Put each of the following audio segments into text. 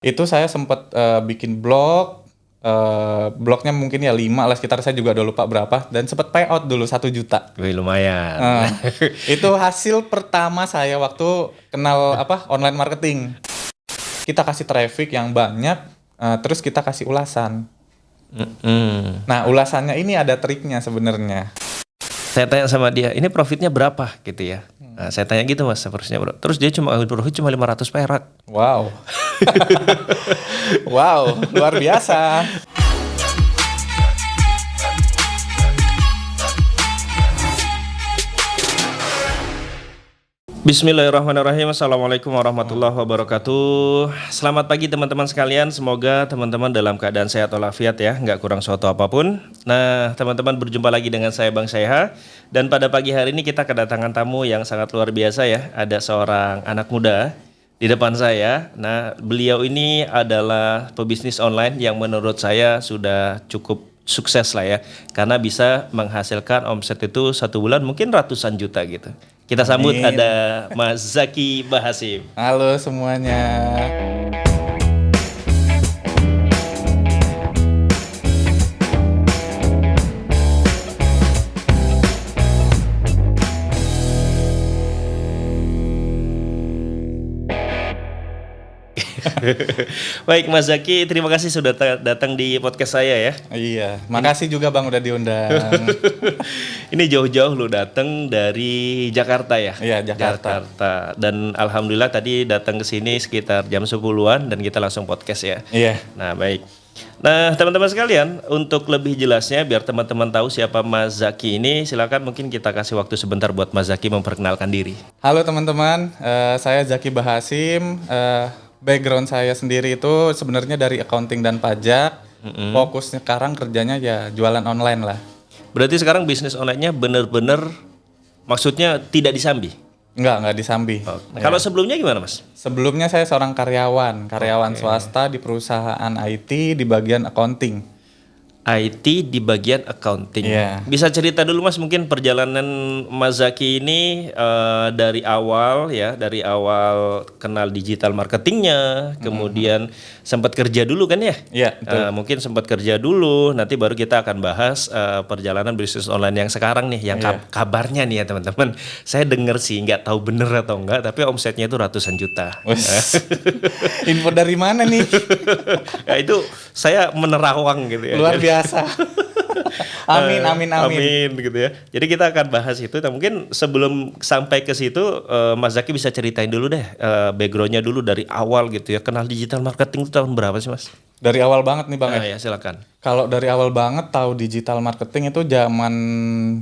Itu saya sempat bikin blog, blognya mungkin ya 5 lah sekitar, saya juga udah lupa berapa, dan sempat payout dulu 1 juta. Wih, lumayan. Itu hasil pertama saya waktu kenal online marketing. Kita kasih traffic yang banyak, terus kita kasih ulasan. Nah, ulasannya ini ada triknya sebenarnya. Saya tanya sama dia, ini profitnya berapa gitu ya. Nah, saya tanya gitu mas, seharusnya bro. Terus dia profit cuma 500 perak. Wow. Wow, luar biasa. Bismillahirrahmanirrahim. Assalamualaikum warahmatullahi wabarakatuh. Selamat pagi teman-teman sekalian. Semoga teman-teman dalam keadaan sehat walafiat ya, nggak kurang suatu apapun. Nah, teman-teman berjumpa lagi dengan saya Bang Syaiha. Dan pada pagi hari ini kita kedatangan tamu yang sangat luar biasa ya. Ada seorang anak muda di depan saya. Nah, beliau ini adalah pebisnis online yang menurut saya sudah cukup sukses lah ya. Karena bisa menghasilkan omset itu 1 bulan mungkin ratusan juta gitu. Kita sambut ada Mas Zaki Bahasim. Halo semuanya. Baik Mas Zaki, terima kasih sudah datang di podcast saya ya. Iya, makasih juga Bang udah diundang. Ini jauh-jauh lu datang dari Jakarta ya? Iya, Jakarta. Dan alhamdulillah tadi datang ke sini sekitar jam 10-an dan kita langsung podcast ya. Iya. Nah, baik. Nah, teman-teman sekalian, untuk lebih jelasnya biar teman-teman tahu siapa Mas Zaki ini, silakan mungkin kita kasih waktu sebentar buat Mas Zaki memperkenalkan diri. Halo teman-teman, saya Zaki Bahasim. Background saya sendiri itu sebenarnya dari accounting dan pajak. Fokusnya sekarang kerjanya ya jualan online lah. Berarti sekarang bisnis online-nya bener-bener maksudnya tidak disambi? Enggak disambi. Kalau sebelumnya gimana Mas? Sebelumnya saya seorang karyawan swasta di perusahaan IT di bagian accounting. IT di bagian accounting. Iya. Bisa cerita dulu Mas mungkin perjalanan Mas Zaki ini dari awal kenal digital marketingnya, kemudian sempat kerja dulu kan ya? Iya, betul. Mungkin sempat kerja dulu, nanti baru kita akan bahas perjalanan bisnis online yang sekarang nih, yang kabarnya nih ya teman-teman. Saya dengar sih, nggak tahu bener atau enggak, tapi omsetnya itu ratusan juta. Info dari mana nih? Ya, itu saya menerawang gitu ya. Luar biasa. Amin. Amin gitu ya. Jadi kita akan bahas itu. Nah, mungkin sebelum sampai ke situ, Mas Zaki bisa ceritain dulu deh backgroundnya dulu dari awal gitu ya. Kenal digital marketing itu tahun berapa sih Mas? Dari awal banget nih Bang ya silakan. Kalau dari awal banget tahu digital marketing itu zaman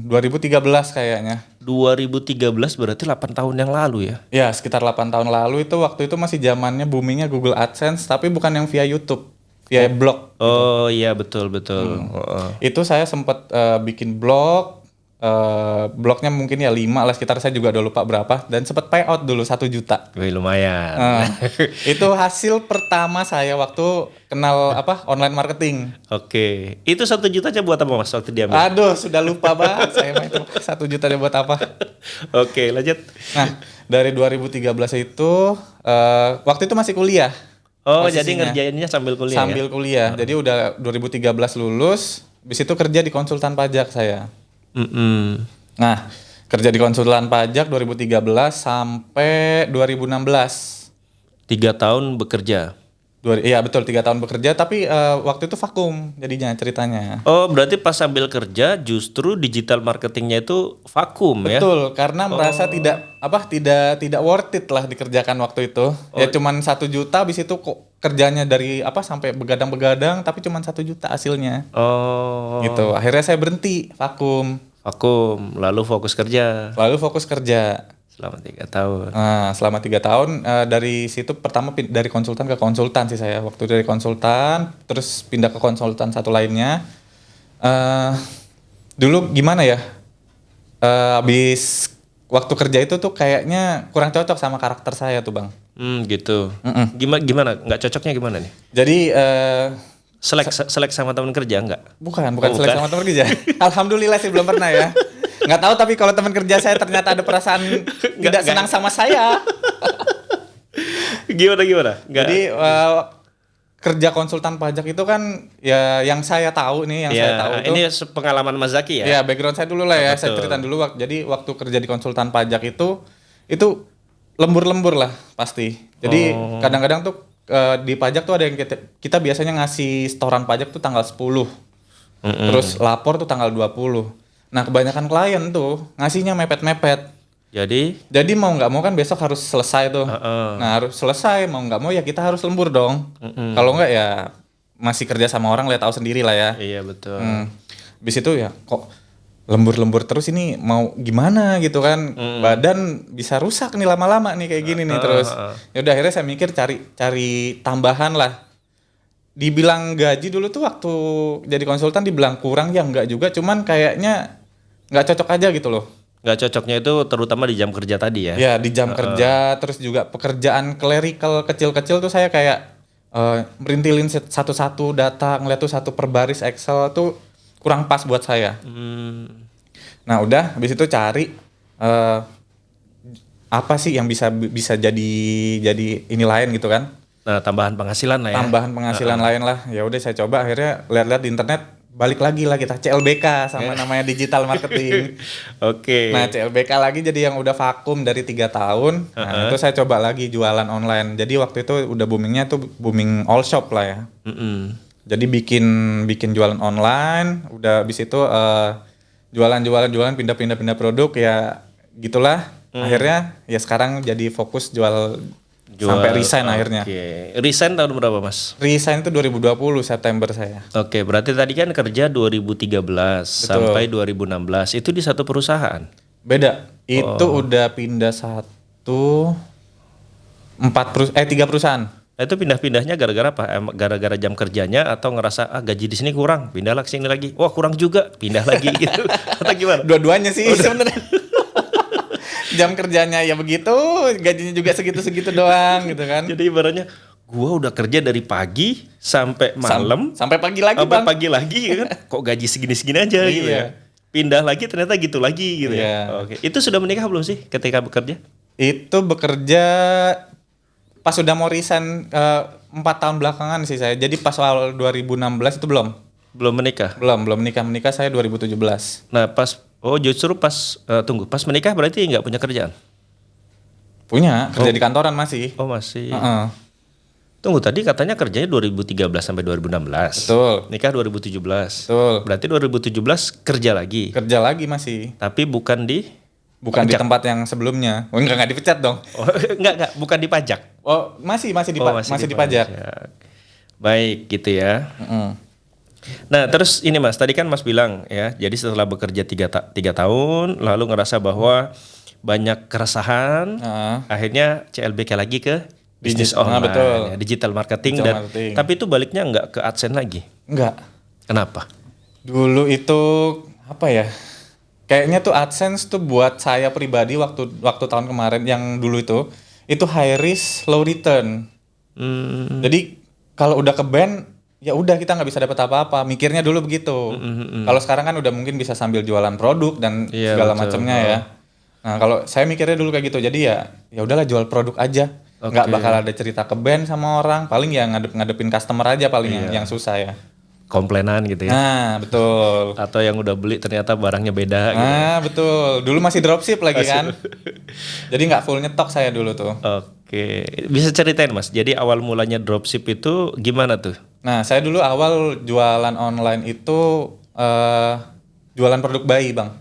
2013 kayaknya. 2013 berarti 8 tahun yang lalu ya? Ya, sekitar 8 tahun lalu itu waktu itu masih zamannya boomingnya Google AdSense, tapi bukan yang via YouTube. Via blog. Oh iya betul. Itu saya sempat bikin blog, blognya mungkin ya 5 lah sekitar, saya juga udah lupa berapa, dan sempat payout dulu 1 juta. Wih, lumayan. Itu hasil pertama saya waktu kenal online marketing. Oke. Itu 1 juta aja buat apa Mas waktu diambil? Aduh, sudah lupa banget saya mah itu 1 juta dia buat apa. Oke, lanjut. Nah, dari 2013 itu waktu itu masih kuliah. Oh, posisinya. jadi ngerjainnya sambil kuliah Sambil kuliah. Jadi udah 2013 lulus, habis itu kerja di konsultan pajak saya. Nah, kerja di konsultan pajak 2013 sampai 2016. 3 tahun bekerja. Iya betul, 3 tahun bekerja, tapi waktu itu vakum jadinya ceritanya. Oh, berarti pas sambil kerja justru digital marketingnya itu vakum ya? Betul, karena merasa tidak worth it lah dikerjakan waktu itu. Ya cuman 1 juta, habis itu kok kerjanya dari sampai begadang-begadang, tapi cuman 1 juta hasilnya. Oh. Gitu. Akhirnya saya berhenti, vakum, lalu fokus kerja. Selama 3 tahun. Nah, selama 3 tahun dari situ pertama dari konsultan ke konsultan sih saya. Waktu dari konsultan terus pindah ke konsultan satu lainnya. Dulu gimana ya? Habis waktu kerja itu tuh kayaknya kurang cocok sama karakter saya tuh Bang. Gitu. Gimana? Nggak cocoknya gimana nih? Jadi selek sama teman kerja enggak? Bukan selek sama teman kerja. Alhamdulillah sih belum pernah ya. Nggak tahu, tapi kalau teman kerja saya ternyata ada perasaan tidak senang sama saya. Gimana? Jadi kerja konsultan pajak itu kan ya yang saya tahu nih, yang saya tahu itu. Ini pengalaman Mas Zaki ya? Ya background saya dulu lah ya, saya Betul. ceritain dulu. Jadi waktu kerja di konsultan pajak itu lembur-lembur lah pasti. Jadi kadang-kadang tuh di pajak tuh ada yang kita biasanya ngasih setoran pajak tuh tanggal 10. Terus lapor tuh tanggal 20. Nah kebanyakan klien tuh ngasihnya mepet-mepet. Jadi mau nggak mau kan besok harus selesai tuh. Nah harus selesai, mau nggak mau ya kita harus lembur dong. Kalau nggak ya masih kerja sama orang, lihat tahu sendiri lah ya. Iya betul. Habis itu ya kok lembur-lembur terus ini mau gimana gitu kan. Badan bisa rusak nih lama-lama nih kayak gini nih terus. Ya udah akhirnya saya mikir cari tambahan lah. Dibilang gaji dulu tuh waktu jadi konsultan dibilang kurang ya enggak juga, cuman kayaknya nggak cocok aja gitu loh. Nggak cocoknya itu terutama di jam kerja tadi ya? Ya di jam kerja, terus juga pekerjaan clerical kecil-kecil tuh saya kayak merintilin satu-satu data, ngeliat tuh satu per baris Excel tuh kurang pas buat saya. Nah udah, habis itu cari apa sih yang bisa jadi ini lain gitu kan? Nah tambahan penghasilan lah ya? Tambahan penghasilan lain lah. Ya udah saya coba, akhirnya lihat-lihat di internet. Balik lagi lah kita CLBK sama namanya digital marketing. Oke. Nah CLBK lagi jadi yang udah vakum dari 3 tahun. Nah itu saya coba lagi jualan online. Jadi waktu itu udah boomingnya tuh booming all shop lah ya. Jadi bikin jualan online. Udah habis itu jualan pindah produk ya gitulah. Akhirnya ya sekarang jadi fokus jual sampai resign akhirnya. Resign tahun berapa Mas? Resign itu 2020 September saya. Oke, berarti tadi kan kerja 2013 sampai 2016. Itu di satu perusahaan? Beda. Itu udah pindah 3 perusahaan. Nah, itu pindah-pindahnya gara-gara apa? Gara-gara jam kerjanya atau ngerasa gaji di sini kurang, pindah lah ke sini lagi. Wah, kurang juga, pindah lagi gitu. Atau gimana? Dua-duanya sih sebenarnya. Jam kerjanya ya begitu, gajinya juga segitu-segitu doang gitu kan. Jadi ibaratnya gua udah kerja dari pagi sampai malam, sampai pagi lagi sampai Bang. pagi lagi kan. Kok gaji segini-segini aja gitu ya. Pindah lagi ternyata gitu lagi gitu ya. Oke. Itu sudah menikah belum sih ketika bekerja? Itu bekerja pas udah mau resign 4 tahun belakangan sih saya. Jadi pas awal 2016 itu belum menikah. Belum menikah saya 2017. Nah, justru pas pas menikah berarti nggak punya kerjaan? Punya, kerja di kantoran masih. Oh, masih. Tunggu, tadi katanya kerjanya 2013 sampai 2016. Betul. Nikah 2017. Betul. Berarti 2017 kerja lagi. Kerja lagi masih. Tapi bukan di tempat yang sebelumnya. Oh, enggak dipecat dong. Oh, enggak, bukan di pajak. Oh, masih di pajak. Baik, gitu ya. Nah, terus ini Mas, tadi kan Mas bilang ya, jadi setelah bekerja 3 tahun, lalu ngerasa bahwa banyak keresahan, akhirnya CLBK lagi ke bisnis online, betul. Ya, digital marketing. Tapi itu baliknya nggak ke AdSense lagi? Enggak. Kenapa? Dulu itu apa ya? Kayaknya tuh AdSense tuh buat saya pribadi waktu tahun kemarin yang dulu itu high risk low return. Jadi kalau udah ke ban ya udah kita nggak bisa dapat apa-apa, mikirnya dulu begitu. Kalau sekarang kan udah mungkin bisa sambil jualan produk dan segala macamnya ya. Nah kalau saya mikirnya dulu kayak gitu, jadi ya udahlah jual produk aja, nggak bakal ada cerita ke band sama orang, paling ya ngadepin customer aja paling yang susah ya. Komplainan gitu ya. Nah betul. Atau yang udah beli ternyata barangnya beda. Nah gitu. Betul, dulu masih dropship lagi kan. Jadi nggak full nyetok saya dulu tuh. Oke, bisa ceritain Mas, jadi awal mulanya dropship itu gimana tuh? Nah, saya dulu awal jualan online itu jualan produk bayi, Bang.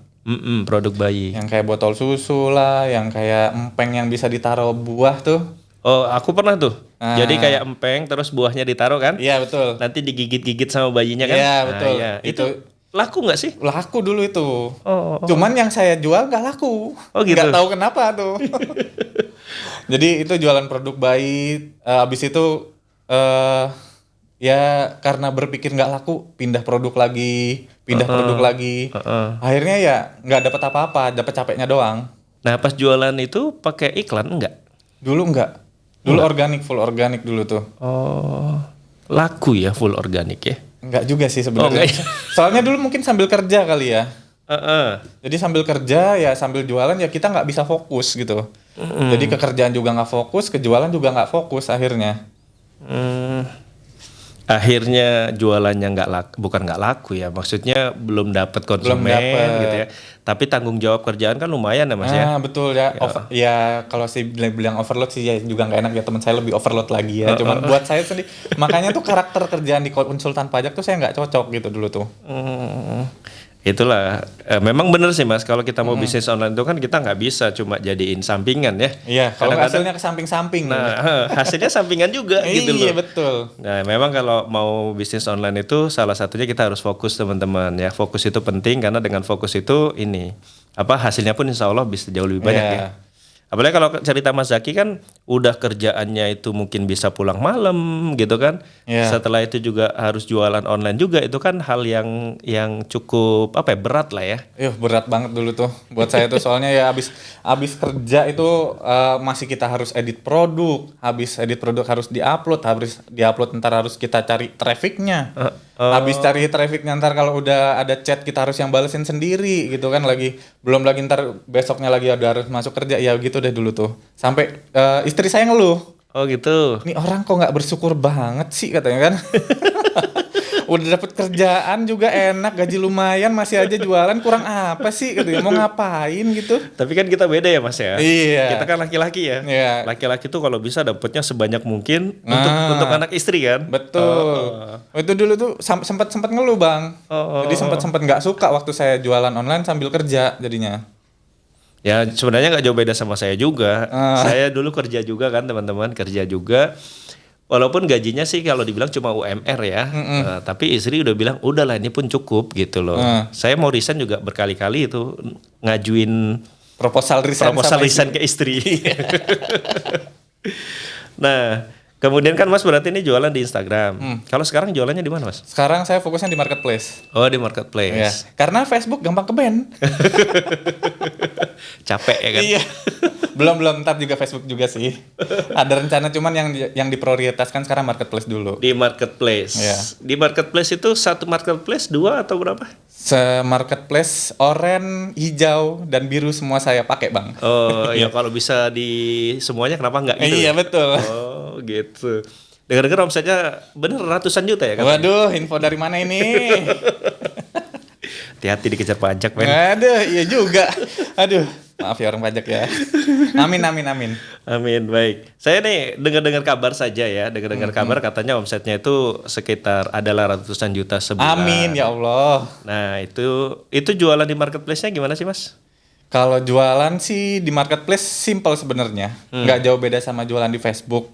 Produk bayi. Yang kayak botol susu lah, yang kayak empeng yang bisa ditaruh buah tuh. Oh, aku pernah tuh. Jadi kayak empeng terus buahnya ditaruh kan? Iya, betul. Nanti digigit-gigit sama bayinya kan? Iya, betul. Iya. Itu laku nggak sih? Laku dulu itu. Cuman yang saya jual nggak laku. Oh gitu. Nggak tahu kenapa tuh. Jadi itu jualan produk bayi. Abis itu ya karena berpikir nggak laku, pindah produk lagi. Akhirnya ya nggak dapat apa-apa, dapat capeknya doang. Nah pas jualan itu pakai iklan enggak? Dulu enggak. Dulu full organik dulu tuh. Oh, laku ya full organik ya? Enggak juga sih sebenarnya. Soalnya dulu mungkin sambil kerja kali ya. Jadi sambil kerja ya sambil jualan ya kita nggak bisa fokus gitu. Jadi ke kerjaan juga nggak fokus, ke jualan juga nggak fokus akhirnya. akhirnya jualannya nggak laku, bukan nggak laku ya, maksudnya belum dapat konsumen dapet. gitu ya. Tapi tanggung jawab kerjaan kan lumayan ya Mas ya. Betul ya. Ya kalau sih bilang overload sih ya juga nggak enak ya, teman saya lebih overload lagi ya. Cuman buat saya sendiri, makanya tuh karakter kerjaan di konsultan pajak tuh saya nggak cocok gitu dulu tuh. Itulah memang bener sih Mas, kalau kita mau bisnis online itu kan kita nggak bisa cuma jadiin sampingan ya. Iya, kalau Kadang-kadang- hasilnya ke samping-samping. Nah, hasilnya sampingan juga gitu loh. Iya betul. Nah, memang kalau mau bisnis online itu salah satunya kita harus fokus teman-teman ya. Fokus itu penting karena dengan fokus itu hasilnya pun insya Allah bisa jauh lebih banyak Iya. ya. Apalagi kalau cerita Mas Zaki kan udah kerjaannya itu mungkin bisa pulang malam gitu kan. Iya. Setelah itu juga harus jualan online juga, itu kan hal yang cukup berat lah ya. Berat banget dulu tuh buat saya tuh, soalnya ya abis kerja itu masih kita harus edit produk, habis edit produk harus diupload ntar harus kita cari trafficnya, habis cari trafficnya ntar kalau udah ada chat kita harus yang balesin sendiri gitu kan, belum lagi ntar besoknya lagi ada harus masuk kerja ya gitu deh dulu tuh, sampai istri saya ngeluh, Oh gitu. nih orang kok nggak bersyukur banget sih katanya kan. Udah dapet kerjaan juga enak, gaji lumayan, masih aja jualan, kurang apa sih gitu ya, mau ngapain gitu. Tapi kan kita beda ya Mas ya. Iya. Kita kan laki-laki ya. Iya. Laki-laki tuh kalau bisa dapatnya sebanyak mungkin untuk anak istri kan. Betul. Itu dulu tuh sempat ngeluh bang. Jadi sempat nggak suka waktu saya jualan online sambil kerja jadinya. Ya sebenarnya nggak jauh beda sama saya juga. Saya dulu kerja juga kan teman-teman, kerja juga. Walaupun gajinya sih kalau dibilang cuma UMR ya, tapi istri udah bilang udahlah ini pun cukup gitu loh. Saya mau resign juga berkali-kali itu ngajuin Proposal resign ke istri. Nah, kemudian kan Mas berarti ini jualan di Instagram. Kalau sekarang jualannya di mana Mas? Sekarang saya fokusnya di marketplace. Oh di Ya. marketplace. Karena Facebook gampang ke-ban. Capek ya kan? Iya. belum ntar juga Facebook juga sih. Ada rencana, cuman yang diprioritaskan sekarang marketplace dulu. Di marketplace. Iya. Di marketplace itu satu marketplace 2 atau berapa? Marketplace oranye, hijau, dan biru semua saya pakai bang. Oh ya kalau bisa di semuanya kenapa enggak gitu? Iya betul. Oh gitu. Dengar-dengar omsetnya bener ratusan juta ya kan? Waduh, info dari mana ini? Hati-hati dikejar pajak men. Aduh, iya juga. Aduh, maaf ya orang pajak ya. Amin. Amin, baik. Saya nih dengar-dengar kabar saja ya, dengar-dengar kabar katanya omsetnya itu sekitar adalah ratusan juta sebulan. Amin ya Allah. Nah itu jualan di marketplace-nya gimana sih Mas? Kalau jualan sih di marketplace simple sebenarnya, nggak jauh beda sama jualan di Facebook.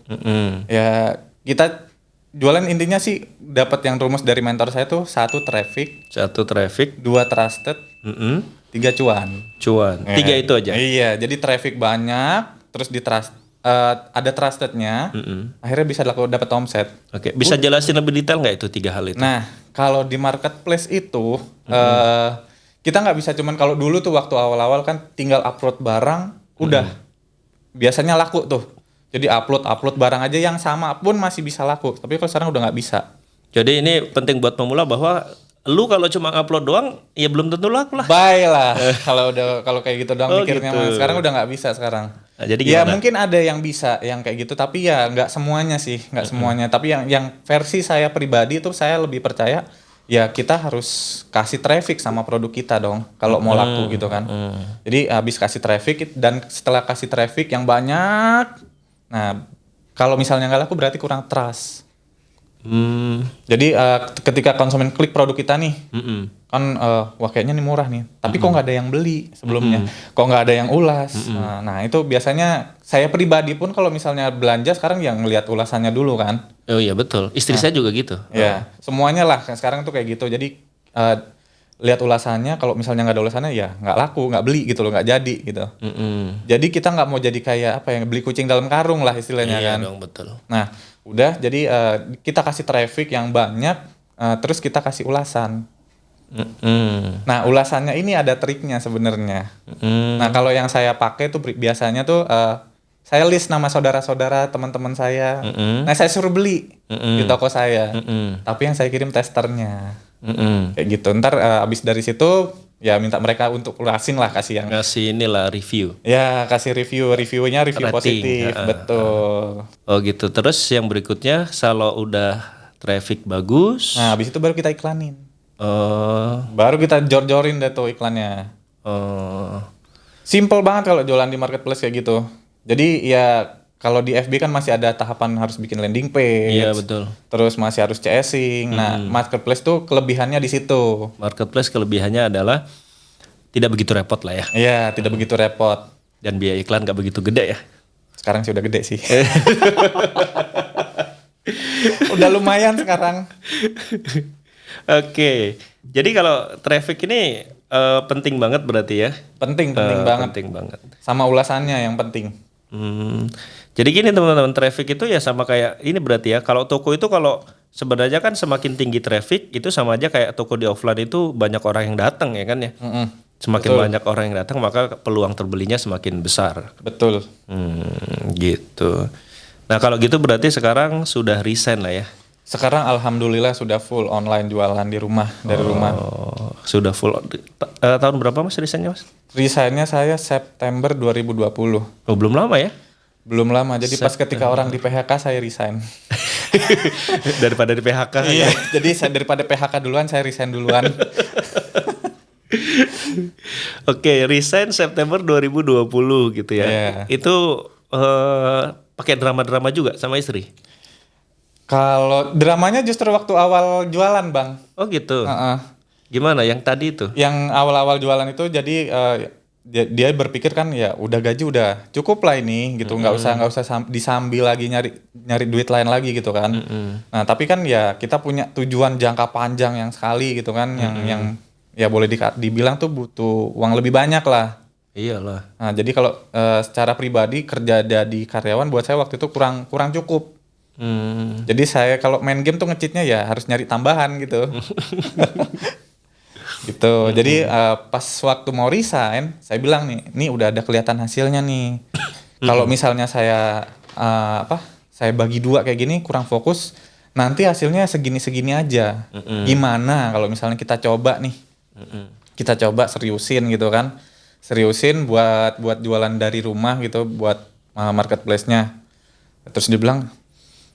Ya kita jualan intinya sih dapat yang rumus dari mentor saya tuh 1 traffic, 1 traffic, 2 trusted, 3 cuan. cuan. 3 itu aja. Iya, jadi traffic banyak, terus ada trustednya, akhirnya bisa dapat omset. Oke, bisa jelasin lebih detail nggak itu 3 hal itu? Nah, kalau di marketplace itu kita nggak bisa cuman, kalau dulu tuh waktu awal-awal kan tinggal upload barang, udah biasanya laku tuh. Jadi upload barang aja yang sama pun masih bisa laku. Tapi kalau sekarang udah nggak bisa. Jadi ini penting buat pemula bahwa lu kalau cuma upload doang ya belum tentu laku lah. Baiklah kalau kayak gitu doang mikirnya gitu. mah. Sekarang udah nggak bisa sekarang. Nah, jadi Ya gimana? mungkin ada yang bisa yang kayak gitu, tapi ya nggak semuanya sih, nggak semuanya. Tapi yang versi saya pribadi itu saya lebih percaya ya kita harus kasih traffic sama produk kita dong kalau mau laku gitu kan. Jadi habis kasih traffic dan setelah kasih traffic yang banyak, nah kalau misalnya nggak laku berarti kurang trust. Jadi ketika konsumen klik produk kita nih, kan wah kayaknya nih murah nih, tapi kok nggak ada yang beli sebelumnya, kok nggak ada yang ulas. Nah itu biasanya saya pribadi pun kalau misalnya belanja sekarang yang ngelihat ulasannya dulu kan. Oh iya betul. Istri saya juga gitu. Ya semuanya lah sekarang tuh kayak gitu. Jadi lihat ulasannya, kalau misalnya nggak ada ulasannya ya nggak laku, nggak beli gitu loh, nggak jadi gitu. Jadi kita nggak mau jadi kayak beli kucing dalam karung lah istilahnya Iya kan. dong betul. Nah udah jadi kita kasih traffic yang banyak, terus kita kasih ulasan. Nah ulasannya ini ada triknya sebenarnya. Nah kalau yang saya pakai tuh biasanya tuh saya list nama saudara-saudara teman-teman saya. Nah saya suruh beli di toko saya. Tapi yang saya kirim testernya. Kayak gitu. Ntar abis dari situ ya minta mereka untuk ulasin lah, kasih yang Ngasih inilah review. ya kasih reviewnya review Rating. positif. Betul. Oh gitu. Terus yang berikutnya kalau udah traffic bagus. Nah, habis itu baru kita iklanin. Oh, Baru kita jor-jorin deh tuh iklannya. oh, Simple banget kalau jualan di marketplace kayak gitu. Jadi ya kalau di FB kan masih ada tahapan harus bikin landing page. iya betul. Terus masih harus CSing. Nah, marketplace tuh kelebihannya di situ. Marketplace kelebihannya adalah tidak begitu repot lah ya. Iya, tidak begitu repot. Dan biaya iklan gak begitu gede ya. Sekarang sih udah gede sih. Udah lumayan sekarang. Oke, jadi kalau traffic ini penting banget berarti ya. Penting banget. Penting banget. Sama ulasannya yang penting. Jadi gini teman-teman, traffic itu ya sama kayak ini berarti ya. Kalau toko itu kalau sebenarnya kan semakin tinggi traffic itu sama aja kayak toko di offline itu banyak orang yang datang ya kan ya. Semakin banyak orang yang datang maka peluang terbelinya semakin besar. Betul. Gitu. Nah kalau gitu berarti sekarang sudah resign lah ya. Sekarang alhamdulillah sudah full online jualan di rumah, dari rumah. Oh, sudah full. Tahun berapa mas resignnya mas? Resignnya saya September 2020. Oh belum lama ya? Belum lama, jadi pas ketika orang di PHK saya resign. Daripada di PHK. Iya, jadi daripada PHK duluan saya resign duluan. Oke, resign September 2020 gitu ya. Iya. Itu pakai drama-drama juga sama istri? Kalau dramanya justru waktu awal jualan, Bang. Oh gitu. Heeh. Gimana yang tadi itu? Yang awal-awal jualan itu jadi dia berpikir kan ya udah gaji udah cukup lah ini gitu, nggak usah disambil lagi nyari duit lain lagi gitu kan. Nah tapi kan ya kita punya tujuan jangka panjang yang sekali gitu kan, yang ya boleh dibilang tuh butuh uang lebih banyak lah. Iyalah. Nah jadi kalau secara pribadi kerja jadi karyawan buat saya waktu itu kurang cukup. Jadi saya kalau main game tuh nge-cheatnya ya harus nyari tambahan gitu. Gitu. Jadi pas waktu mau resign, saya bilang nih udah ada kelihatan hasilnya nih. Kalau misalnya saya saya bagi dua kayak gini kurang fokus, nanti hasilnya segini-segini aja. Gimana kalau misalnya kita coba nih, kita coba seriusin gitu kan, seriusin buat jualan dari rumah gitu, buat marketplace-nya. Terus dia bilang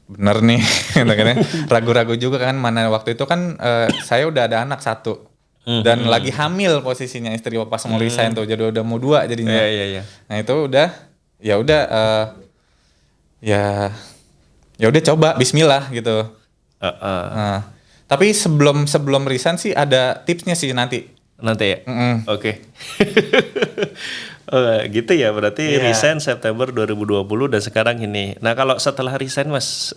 bener nih, ragu-ragu juga kan, mana waktu itu kan saya udah ada anak satu. Dan lagi hamil posisinya istri pas mau resign tuh, jadi udah mau 2 jadinya. Iya. Nah itu ya udah coba Bismillah gitu. Nah, tapi sebelum resign sih ada tipsnya sih nanti ya. Oke. Gitu ya berarti resign September 2020 dan sekarang ini. Nah kalau setelah resign mas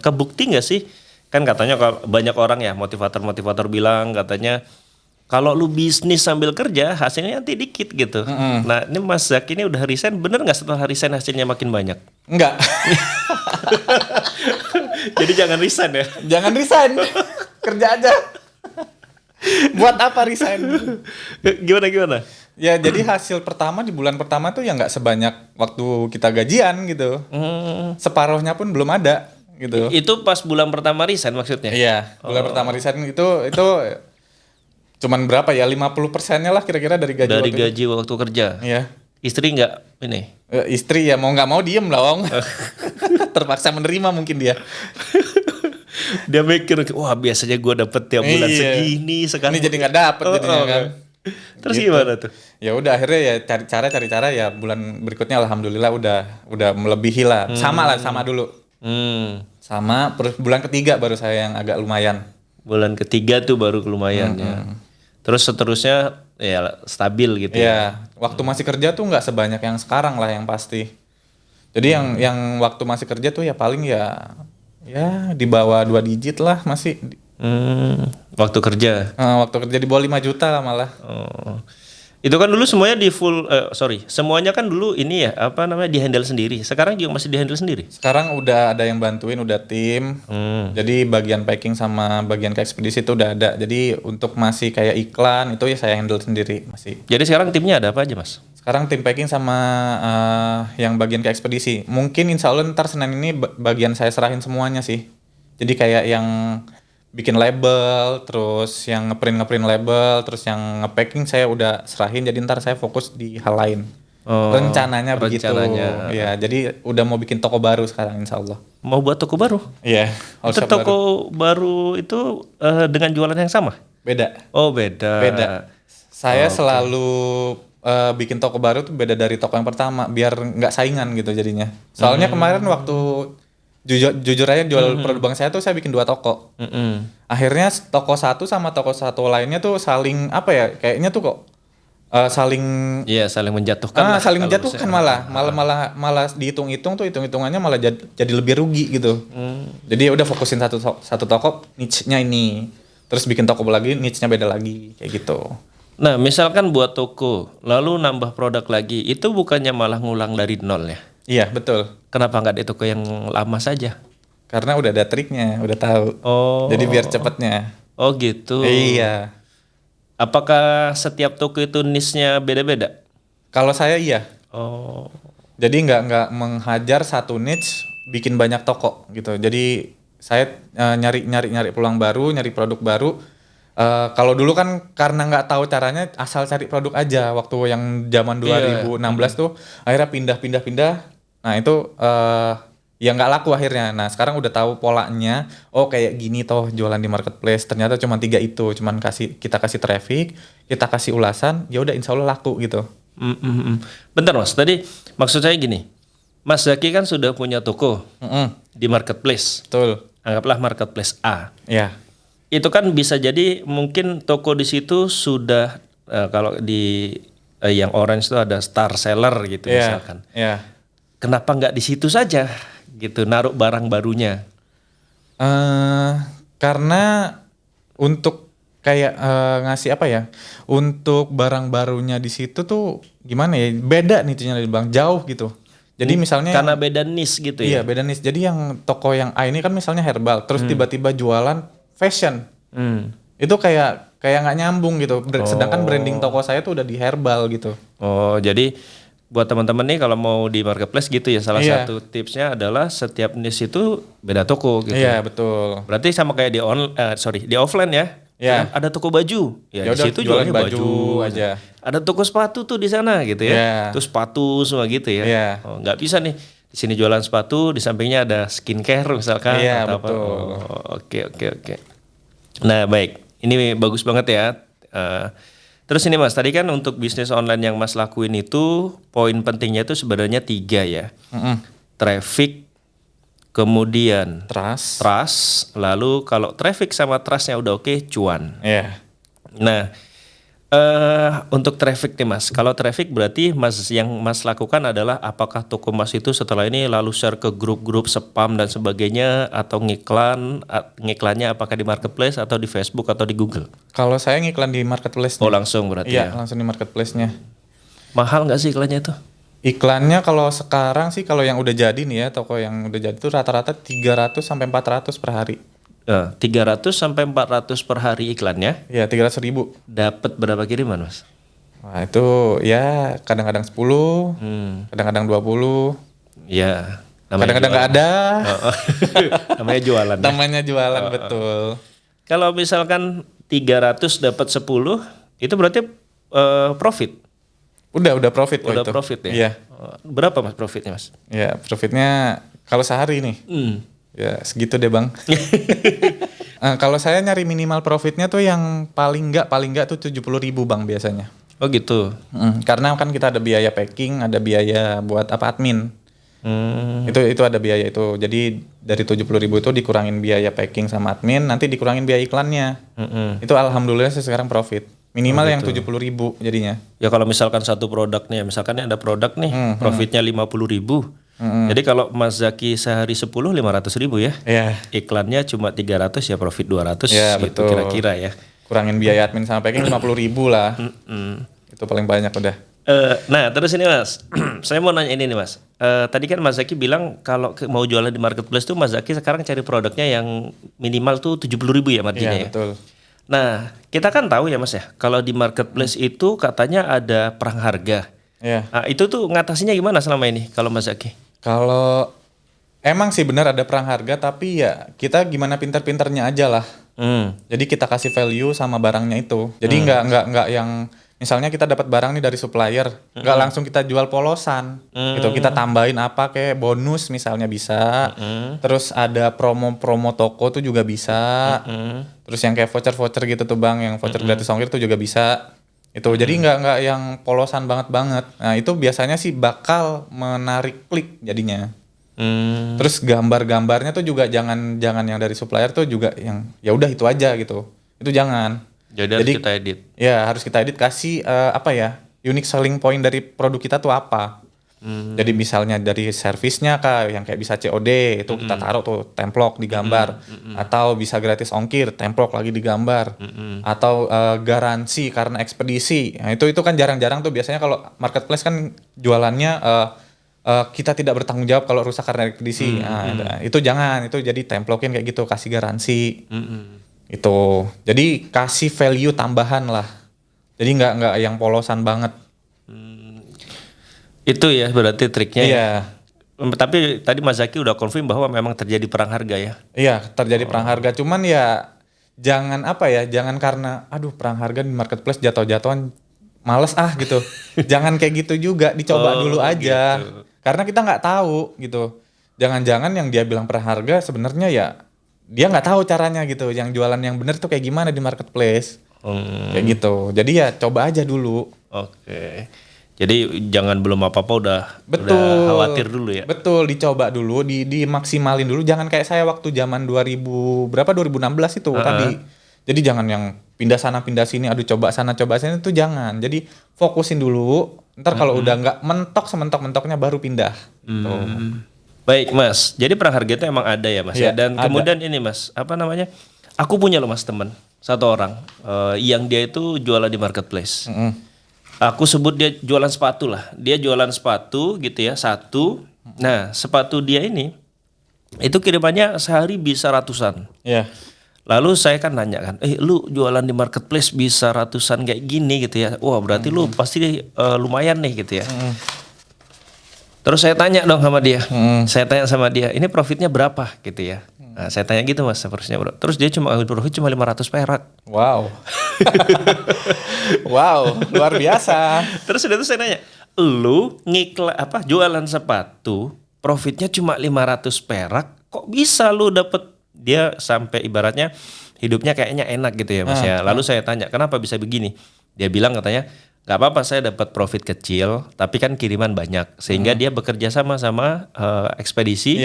kebukti nggak sih? Kan katanya kalau banyak orang ya motivator bilang katanya kalau lu bisnis sambil kerja hasilnya nanti dikit gitu. Nah ini Mas Zaki ini udah resign, bener nggak setelah resign hasilnya makin banyak? Enggak. Jadi jangan resign ya? Jangan resign, kerja aja. Buat apa resign? Gimana? Ya jadi hasil pertama di bulan pertama tuh ya nggak sebanyak waktu kita gajian gitu. Separuhnya pun belum ada gitu. Itu pas bulan pertama resign maksudnya? Iya, bulan pertama resign itu cuman berapa ya, 50%-nya lah kira-kira dari gaji. Dari gaji waktu kerja? Iya. Istri nggak ini? Istri ya mau nggak mau diem lah Om. Terpaksa menerima mungkin dia. Dia mikir, wah biasanya gue dapet tiap bulan segini, sekarang ini jadi nggak dapet jadinya kan. Terus gitu. Gimana tuh? Ya udah akhirnya ya cari cara ya bulan berikutnya alhamdulillah udah melebihi lah. Sama dulu. Sama bulan ketiga baru saya yang agak lumayan. Bulan ketiga tuh baru lumayan ya. Terus seterusnya ya stabil gitu ya. Waktu masih kerja tuh nggak sebanyak yang sekarang lah yang pasti. Jadi yang waktu masih kerja tuh ya paling ya di bawah 2 digit lah masih. Waktu kerja? Waktu kerja di bawah 5 juta lah malah. Oh. Itu kan dulu semuanya semuanya kan dulu ini ya di-handle sendiri. Sekarang juga masih di-handle sendiri? Sekarang udah ada yang bantuin, udah tim. Jadi bagian packing sama bagian ke ekspedisi itu udah ada. Jadi untuk masih kayak iklan itu ya saya handle sendiri masih. Jadi sekarang timnya ada apa aja mas? Sekarang tim packing sama yang bagian ke ekspedisi. Mungkin insya Allah ntar Senin ini bagian saya serahin semuanya sih. Jadi kayak yang bikin label, terus yang ngeprint label, terus yang nge-packing saya udah serahin, jadi ntar saya fokus di hal lain. Rencananya begitu. rencananya. Ya, jadi udah mau bikin toko baru sekarang insya Allah. Mau buat toko baru? Iya, Itu wholesale toko baru itu dengan jualan yang sama? beda. Oh beda. Beda. Saya selalu bikin toko baru tuh beda dari toko yang pertama biar nggak saingan gitu jadinya. Soalnya kemarin waktu jujur aja jual produk bank saya tuh saya bikin 2 toko. Akhirnya toko satu sama toko satu lainnya tuh saling apa ya? Kayaknya tuh kok saling Iya saling menjatuhkan. lah saling kalau menjatuhkan malah dihitung-hitung tuh hitung-hitungannya malah jadi lebih rugi gitu. Jadi udah fokusin satu toko niche-nya ini. Terus bikin toko lagi niche-nya beda lagi kayak gitu. Nah misalkan buat toko lalu nambah produk lagi itu bukannya malah ngulang dari nol ya? Iya, betul. Kenapa nggak di toko yang lama saja? Karena udah ada triknya, udah tahu. Oh. Jadi biar cepetnya. Oh gitu. Iya. Apakah setiap toko itu niche-nya beda-beda? Kalau saya iya. Oh. Jadi nggak menghajar satu niche bikin banyak toko gitu. Jadi saya nyari peluang baru, nyari produk baru. Kalau dulu kan karena nggak tahu caranya asal cari produk aja waktu yang zaman 2016 tuh akhirnya pindah. Nah itu ya nggak laku akhirnya. Nah sekarang udah tahu polanya. Oh kayak gini toh jualan di marketplace. Ternyata cuma 3 itu. Cuman kita kasih traffic, kita kasih ulasan. Ya udah insya Allah laku gitu. Bentar mas. Tadi maksud saya gini. Mas Zaki kan sudah punya toko di marketplace. Betul. Anggaplah marketplace A. Ya. Itu kan bisa jadi mungkin toko di situ sudah kalau di yang orange itu ada star seller gitu misalkan. Iya. Kenapa nggak di situ saja gitu naruh barang barunya? Karena untuk kayak ngasih apa ya? Untuk barang barunya di situ tuh gimana ya? Beda nih dari bang jauh gitu. Jadi misalnya Karena beda niche gitu ya. iya beda nih. Jadi yang toko yang A ini kan misalnya herbal, terus tiba-tiba jualan fashion. Itu kayak nggak nyambung gitu. Sedangkan branding toko saya tuh udah di herbal gitu. Oh, jadi buat teman-teman nih kalau mau di marketplace gitu ya salah Iya. satu tipsnya adalah setiap niche itu beda toko gitu. Iya betul. Berarti sama kayak di offline ya. Iya. Ada toko baju, ya di Yaudah, situ jualan jualnya baju baju aja. Ada toko sepatu tuh di sana gitu ya. Iya. Terus sepatu semua gitu ya. Iya. Oh, nggak bisa nih di sini jualan sepatu, di sampingnya ada skincare misalkan Iya, atau apa. betul. Oh, oke. Nah, baik. Ini bagus banget ya. Terus ini Mas, tadi kan untuk bisnis online yang Mas lakuin itu poin pentingnya itu sebenarnya 3 ya. Traffic, kemudian trust, lalu kalau traffic sama trustnya udah oke, cuan. Iya. Nah, untuk traffic nih Mas, kalau traffic berarti yang Mas lakukan adalah apakah toko Mas itu setelah ini lalu share ke grup-grup spam dan sebagainya atau ngiklannya apakah di marketplace atau di Facebook atau di Google? Kalau saya ngiklan di marketplace. Oh langsung berarti Iya, ya. langsung di marketplace-nya. Mahal nggak sih iklannya itu? Iklannya kalau sekarang sih kalau yang udah jadi nih ya, toko yang udah jadi tuh rata-rata 300 sampai 400 per hari. 300 sampai 400 per hari iklannya. Iya, 300.000. Dapat berapa kiriman Mas? Wah, itu ya kadang-kadang 10, kadang-kadang 20. Ya. Kadang-kadang nggak ada. Namanya jualan. Namanya jualan, betul. Kalau misalkan 300 dapat 10, itu berarti profit. Udah profit loh Udah itu. profit ya? Iya. Berapa Mas profitnya Mas? Ya, profitnya kalau sehari nih. Ya, segitu deh, Bang. Kalau saya nyari minimal profitnya tuh yang paling nggak tuh 70.000 Bang biasanya. Oh gitu. Karena kan kita ada biaya packing, ada biaya buat admin. Itu ada biaya itu. Jadi dari 70.000 itu dikurangin biaya packing sama admin, nanti dikurangin biaya iklannya. Itu alhamdulillah saya sekarang profit. Minimal yang 70.000 jadinya. Ya kalau misalkan satu produk nih, misalkan ada produk nih, profitnya 50.000. Jadi kalau Mas Zaki sehari 10, 500.000 ya. Iya. Iklannya cuma 300 ya profit 200 Ya, gitu betul. kira-kira ya. Kurangin biaya admin sama packing 50.000 lah. Itu paling banyak udah. Nah terus ini Mas, saya mau nanya ini nih Mas. Tadi kan Mas Zaki bilang kalau mau jualan di marketplace tuh Mas Zaki sekarang cari produknya yang minimal tuh 70.000 ya marginnya Iya, ya. betul. Nah kita kan tahu ya Mas ya, kalau di marketplace itu katanya ada perang harga. Iya. Nah, itu tuh ngatasinya gimana selama ini kalau Mas Zaki? Kalau emang sih benar ada perang harga, tapi ya kita gimana pintar-pintarnya aja lah. Jadi kita kasih value sama barangnya itu. Jadi nggak yang misalnya kita dapat barang nih dari supplier, nggak langsung kita jual polosan, gitu. Kita tambahin apa kayak bonus misalnya bisa. Terus ada promo-promo toko tuh juga bisa. Terus yang kayak voucher-voucher gitu tuh Bang, yang voucher gratis ongkir tuh juga bisa. Itu jadi nggak yang polosan banget. Nah itu biasanya sih bakal menarik klik jadinya. Terus gambar-gambarnya tuh juga jangan yang dari supplier tuh juga yang ya udah itu aja gitu. Itu jangan. Jadi harus kita edit. Ya harus kita edit kasih unique selling point dari produk kita tuh apa. Jadi misalnya dari servisnya kah yang kayak bisa COD itu kita taruh tuh templok di gambar, atau bisa gratis ongkir templok lagi di gambar, atau garansi karena ekspedisi. Nah, itu kan jarang-jarang tuh biasanya kalau marketplace kan jualannya kita tidak bertanggung jawab kalau rusak karena ekspedisi. Nah, itu jangan, itu jadi templokin kayak gitu, kasih garansi. Itu. Jadi kasih value tambahan lah. Jadi nggak yang polosan banget. Itu ya berarti triknya. Iya. Tapi tadi Mas Zaki udah confirm bahwa memang terjadi perang harga ya. Iya, terjadi perang harga. Cuman ya jangan jangan karena perang harga di marketplace jatuh-jatuhan males gitu. Jangan kayak gitu juga, dicoba dulu aja. Gitu. Karena kita nggak tahu gitu. Jangan-jangan yang dia bilang perang harga sebenarnya ya dia nggak tahu caranya gitu. Yang jualan yang bener tuh kayak gimana di marketplace. Kayak gitu. Jadi ya coba aja dulu. Oke. Jadi jangan belum apa-apa udah khawatir dulu ya. Betul, dicoba dulu, dimaksimalin dulu. Jangan kayak saya waktu zaman 2016 itu tadi. Jadi jangan yang pindah sana pindah sini, coba sana coba sini itu jangan. Jadi fokusin dulu. Ntar kalau udah nggak mentok sementok-mentoknya baru pindah. Gitu. Baik Mas, jadi perang harga itu emang ada ya Mas ya. Dan kemudian ini Mas, apa namanya? Aku punya loh Mas teman, satu orang yang dia itu jualan di marketplace. Aku sebut dia jualan sepatu lah. Dia jualan sepatu gitu ya, satu. Nah, sepatu dia ini itu kirimannya sehari bisa ratusan. Iya. Lalu saya kan nanya kan, lu jualan di marketplace bisa ratusan kayak gini gitu ya. Wah, berarti lu pasti lumayan nih gitu ya. Terus saya tanya dong sama dia. Saya tanya sama dia, ini profitnya berapa gitu ya. Nah, saya tanya gitu Mas, seharusnya berapa. Terus dia cuma ambil profit cuma 500 perak. Wow. Wow, luar biasa. Terus udah itu saya nanya, lu jualan sepatu, profitnya cuma 500 perak, kok bisa lu dapet? Dia sampai ibaratnya hidupnya kayaknya enak gitu ya Mas ya. Lalu saya tanya, kenapa bisa begini? Dia bilang katanya, gak apa-apa saya dapat profit kecil, tapi kan kiriman banyak. Sehingga dia bekerja sama ekspedisi,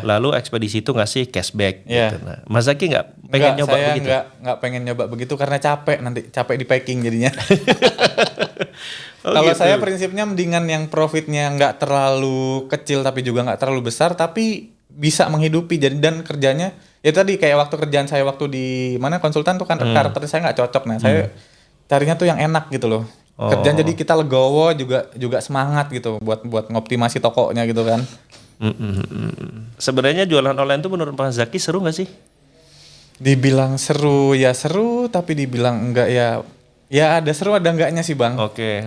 lalu ekspedisi itu ngasih cashback gitu. Nah, Mas Zaki gak pengen nyoba begitu? Saya gak pengen nyoba begitu karena capek di packing jadinya. Kalau gitu. Saya prinsipnya mendingan yang profitnya gak terlalu kecil tapi juga gak terlalu besar, tapi bisa menghidupi. Dan kerjanya, ya tadi kayak waktu kerjaan saya waktu di mana konsultan tuh kan karakter saya gak cocok. Nah saya carinya tuh yang enak gitu loh. Kerjaan jadi kita legowo juga semangat gitu buat ngoptimasi tokonya gitu kan. Sebenarnya jualan online itu menurut Pak Zaki seru nggak sih? Dibilang seru ya seru, tapi dibilang enggak ya ada seru ada enggaknya sih Bang. Oke.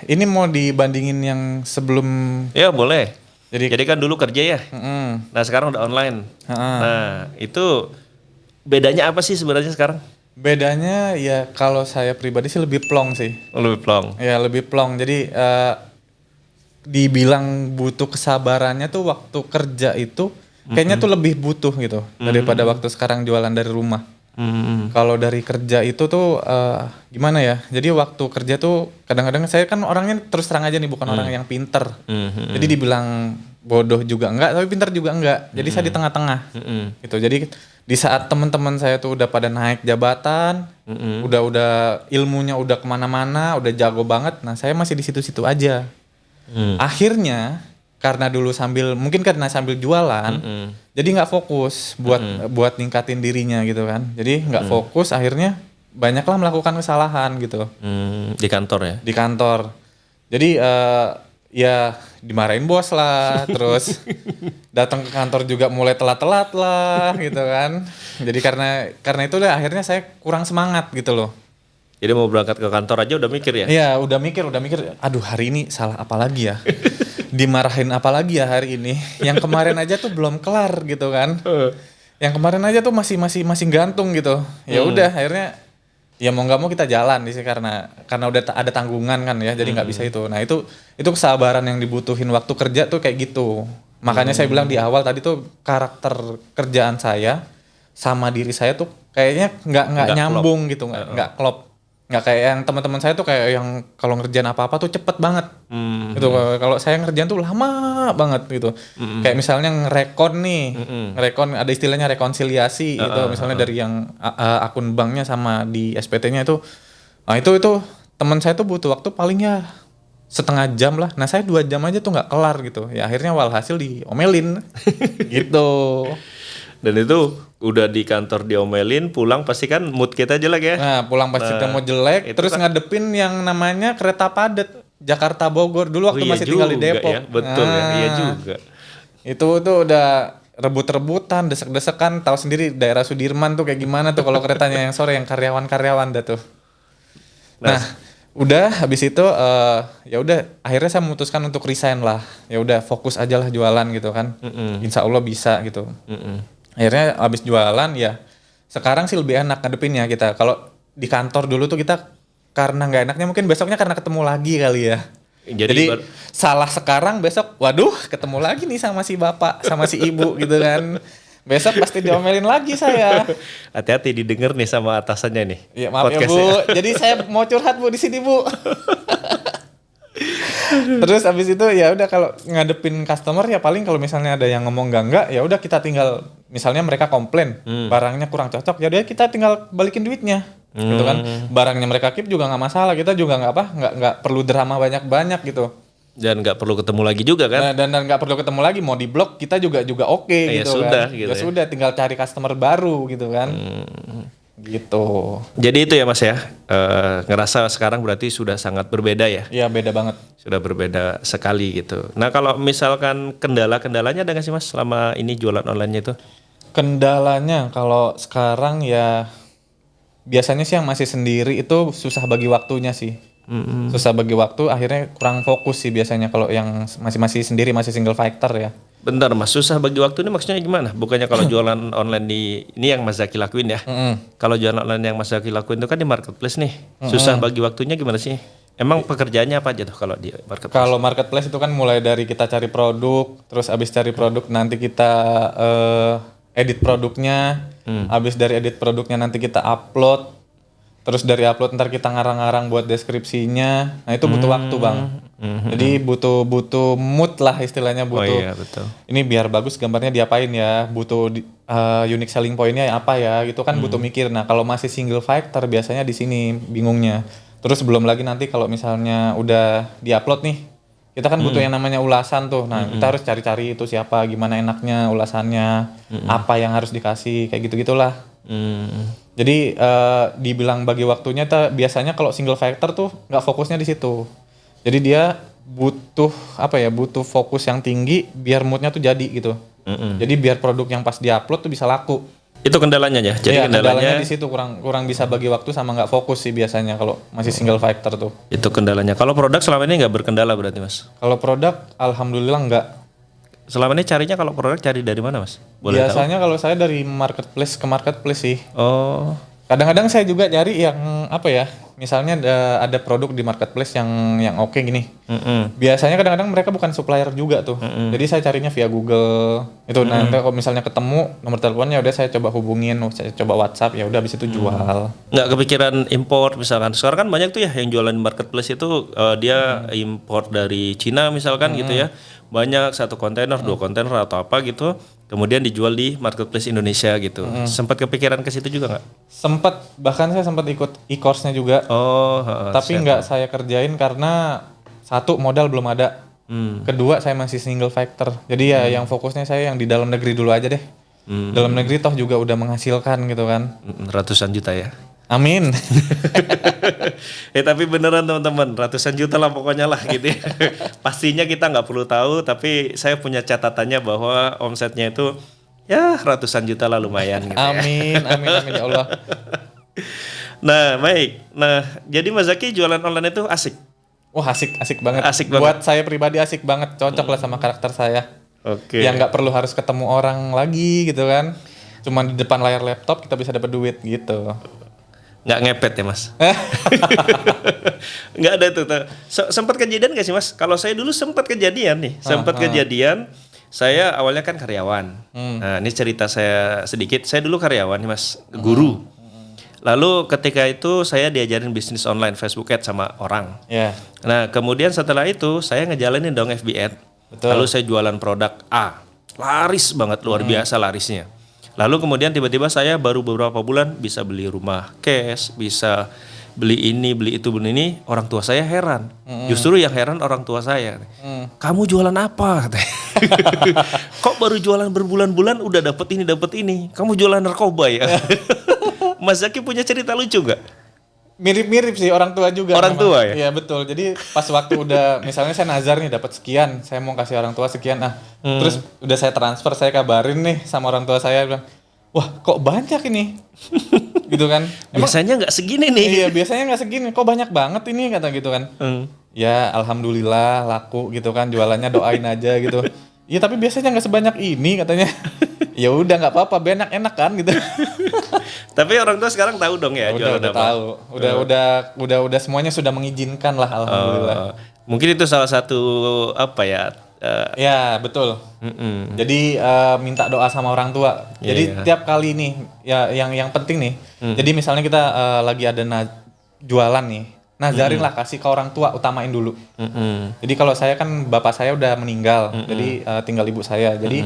Ini mau dibandingin yang sebelum? Ya boleh. Jadi kan dulu kerja ya. Nah sekarang udah online. Nah itu bedanya apa sih sebenarnya sekarang? Bedanya ya kalau saya pribadi sih lebih plong sih. Lebih plong? Ya lebih plong. Jadi dibilang butuh kesabarannya tuh waktu kerja itu kayaknya tuh lebih butuh gitu daripada waktu sekarang jualan dari rumah. Kalau dari kerja itu tuh gimana ya? Jadi waktu kerja tuh kadang-kadang saya kan orangnya terus terang aja nih bukan orang yang pinter. Jadi dibilang bodoh juga enggak, tapi pinter juga enggak. Jadi saya di tengah-tengah. Gitu. Jadi di saat teman-teman saya tuh udah pada naik jabatan, udah ilmunya udah kemana-mana, udah jago banget. Nah saya masih di situ-situ aja. Akhirnya karena dulu sambil jualan, jadi nggak fokus buat ningkatin dirinya gitu kan. Jadi nggak fokus, akhirnya banyaklah melakukan kesalahan gitu. Di kantor ya? Di kantor. Jadi ya dimarahin bos lah, terus datang ke kantor juga mulai telat-telat lah gitu kan. Jadi karena itu udah akhirnya saya kurang semangat gitu loh. Jadi mau berangkat ke kantor aja udah mikir ya? Iya udah mikir. Aduh hari ini salah apa lagi ya? Dimarahin apa lagi ya hari ini? Yang kemarin aja tuh belum kelar gitu kan? Yang kemarin aja tuh masih gantung gitu. Ya udah akhirnya ya mau nggak mau kita jalan sih karena udah ada tanggungan kan ya, jadi nggak bisa itu. Nah itu kesabaran yang dibutuhin waktu kerja tuh kayak gitu. Makanya saya bilang di awal tadi tuh karakter kerjaan saya sama diri saya tuh kayaknya nggak nyambung gitu, nggak klop. Nggak kayak yang teman-teman saya tuh kayak yang kalau ngerjain apa-apa tuh cepet banget. Gitu. Kalau saya ngerjain tuh lama banget gitu. Kayak misalnya ngerekon nih, ngerekon ada istilahnya rekonsiliasi gitu. Misalnya dari yang akun banknya sama di SPT-nya itu. Nah itu teman saya tuh butuh waktu paling ya setengah jam lah. Nah saya 2 jam aja tuh nggak kelar gitu. Ya akhirnya walhasil diomelin gitu. Dan itu udah di kantor diomelin, pulang pasti kan mood kita jelek ya. Nah pulang pasti mau jelek, terus kan ngadepin yang namanya kereta padat Jakarta Bogor dulu waktu masih tinggal di Depok. Ya, betul ya, iya juga. Itu tuh udah rebut-rebutan, desek-desekan, tahu sendiri daerah Sudirman tuh kayak gimana tuh kalau keretanya yang sore yang karyawan-karyawan dah tuh. Nah, udah habis itu ya udah akhirnya saya memutuskan untuk resign lah. Ya udah fokus aja lah jualan gitu kan. Insya Allah bisa gitu. Akhirnya habis jualan ya sekarang sih lebih enak ngadepinnya kita. Kalau di kantor dulu tuh kita karena nggak enaknya mungkin besoknya karena ketemu lagi kali ya. Jadi salah sekarang besok waduh ketemu lagi nih sama si bapak sama si ibu gitu kan. Besok pasti diomelin lagi saya. Hati-hati didengar nih sama atasannya nih. Ya maaf ya Bu. Jadi saya mau curhat Bu di sini Bu. Terus abis itu ya udah kalau ngadepin customer ya paling kalau misalnya ada yang ngomong enggak ya udah kita tinggal misalnya mereka komplain barangnya kurang cocok ya udah kita tinggal balikin duitnya gitu kan. Barangnya mereka keep juga nggak masalah, kita juga nggak perlu drama banyak gitu. Dan nggak perlu ketemu lagi juga kan? Dan nggak perlu ketemu lagi, mau di blok kita juga oke gitu sudah, kan. gitu ya sudah tinggal cari customer baru gitu kan. Gitu. Jadi itu ya Mas ya, ngerasa sekarang berarti sudah sangat berbeda ya? Iya beda banget. Sudah berbeda sekali gitu. Nah kalau misalkan kendalanya ada nggak sih Mas selama ini jualan online itu? Kendalanya kalau sekarang ya biasanya sih yang masih sendiri itu susah bagi waktunya sih. Susah bagi waktu, akhirnya kurang fokus sih biasanya kalau yang masih sendiri, masih single fighter ya. Bentar Mas, susah bagi waktu ini maksudnya gimana? Bukannya kalau jualan online ini yang Mas Zaki lakuin ya? Kalau jualan online yang Mas Zaki lakuin itu kan di marketplace nih. Susah bagi waktunya gimana sih? Emang pekerjaannya apa aja tuh kalau di marketplace? Kalau marketplace itu kan mulai dari kita cari produk, terus abis cari produk nanti kita edit produknya, abis dari edit produknya nanti kita upload, terus dari upload ntar kita ngarang-ngarang buat deskripsinya. Nah itu butuh waktu Bang. Jadi butuh mood lah istilahnya, butuh. Oh iya betul. Ini biar bagus gambarnya diapain ya, butuh unique selling point-nya apa ya, gitu kan butuh mikir. Nah kalau masih single fighter biasanya di sini bingungnya. Terus belum lagi nanti kalau misalnya udah diupload nih, kita kan butuh yang namanya ulasan tuh. Nah kita harus cari-cari itu siapa, gimana enaknya ulasannya, apa yang harus dikasih, kayak gitu-gitulah. Jadi dibilang bagi waktunya biasanya kalau single fighter tuh nggak fokusnya di situ. Jadi dia butuh butuh fokus yang tinggi biar moodnya tuh jadi gitu. Jadi biar produk yang pas diupload tuh bisa laku. Itu kendalanya ya. Jadi kendalanya di situ kurang bisa bagi waktu sama nggak fokus sih biasanya kalau masih single fighter tuh. Itu kendalanya. Kalau produk selama ini nggak berkendala berarti Mas? Kalau produk alhamdulillah nggak. Selama ini cari dari mana Mas? Boleh biasanya kalau saya dari marketplace ke marketplace sih. Oh. Kadang-kadang saya juga cari yang misalnya ada produk di marketplace yang oke gini. Biasanya kadang-kadang mereka bukan supplier juga tuh. Jadi saya carinya via Google. Itu nanti kalau misalnya ketemu nomor teleponnya udah saya coba hubungin, saya coba WhatsApp, ya udah habis itu jual. Nggak kepikiran import misalkan. Sekarang kan banyak tuh ya yang jualan di marketplace itu dia import dari Cina misalkan gitu ya. Banyak 1 kontainer, 2 kontainer atau apa gitu. Kemudian dijual di marketplace Indonesia gitu. Sempat kepikiran ke situ juga nggak? Sempat, bahkan saya sempat ikut e-course-nya juga. Tapi nggak saya kerjain karena satu modal belum ada. Kedua saya masih single fighter. Jadi ya yang fokusnya saya yang di dalam negeri dulu aja deh. Dalam negeri toh juga udah menghasilkan gitu kan. Ratusan juta ya. Amin. Tapi beneran teman-teman, ratusan juta lah pokoknya lah gitu ya. Pastinya kita nggak perlu tahu, tapi saya punya catatannya bahwa omsetnya itu ya ratusan juta lah lumayan gitu. Amin, amin ya Allah. Nah baik, jadi Mas Zaki jualan online itu asik? Wah asik banget. Asik banget. Buat saya pribadi asik banget, cocok lah sama karakter saya. Oke. Yang nggak perlu harus ketemu orang lagi gitu kan. Cuma di depan layar laptop kita bisa dapat duit gitu. Nggak ngepet ya mas? Nggak ada tuh. Sempat kejadian nggak sih mas? Kalau saya dulu sempat kejadian nih. Sempat kejadian. Saya awalnya kan karyawan. Nah ini cerita saya sedikit. Saya dulu karyawan nih mas. Guru. Lalu ketika itu saya diajarin bisnis online Facebook Ads sama orang. Ya. Nah kemudian setelah itu saya ngejalanin dong FB Ads. Betul. Lalu saya jualan produk A. Laris banget, luar biasa larisnya. Lalu kemudian tiba-tiba saya baru beberapa bulan bisa beli rumah cash, bisa beli ini, beli itu, beli ini. Orang tua saya heran. Justru yang heran orang tua saya. Kamu jualan apa? Katanya. Kok baru jualan berbulan-bulan udah dapet ini. Kamu jualan narkoba ya? Mas Zaki punya cerita lucu nggak? Mirip-mirip sih orang tua juga. Orang memang. tua ya? Iya betul. Jadi pas waktu udah misalnya saya nazar nih dapat sekian, saya mau kasih orang tua sekian. Nah, terus udah saya transfer, saya kabarin nih sama orang tua saya bilang, "Wah, kok banyak ini?" Gitu kan. Biasanya nggak segini nih. Iya, biasanya nggak segini. Kok banyak banget ini kata gitu kan. Ya, alhamdulillah laku gitu kan, jualannya doain aja gitu. Iya, tapi biasanya nggak sebanyak ini katanya. Ya udah nggak apa-apa, enak kan gitu. Tapi orang tua sekarang tahu dong ya jualan Udah apa? tahu. Udah semuanya sudah mengizinkan lah alhamdulillah. Mungkin itu salah satu apa ya? Ya, betul. Jadi minta doa sama orang tua. Jadi tiap kali nih ya yang penting nih. Jadi misalnya kita lagi ada jualan nih. Nazarin lah kasih ke orang tua, utamain dulu. Jadi kalau saya kan bapak saya udah meninggal. Jadi tinggal ibu saya. Jadi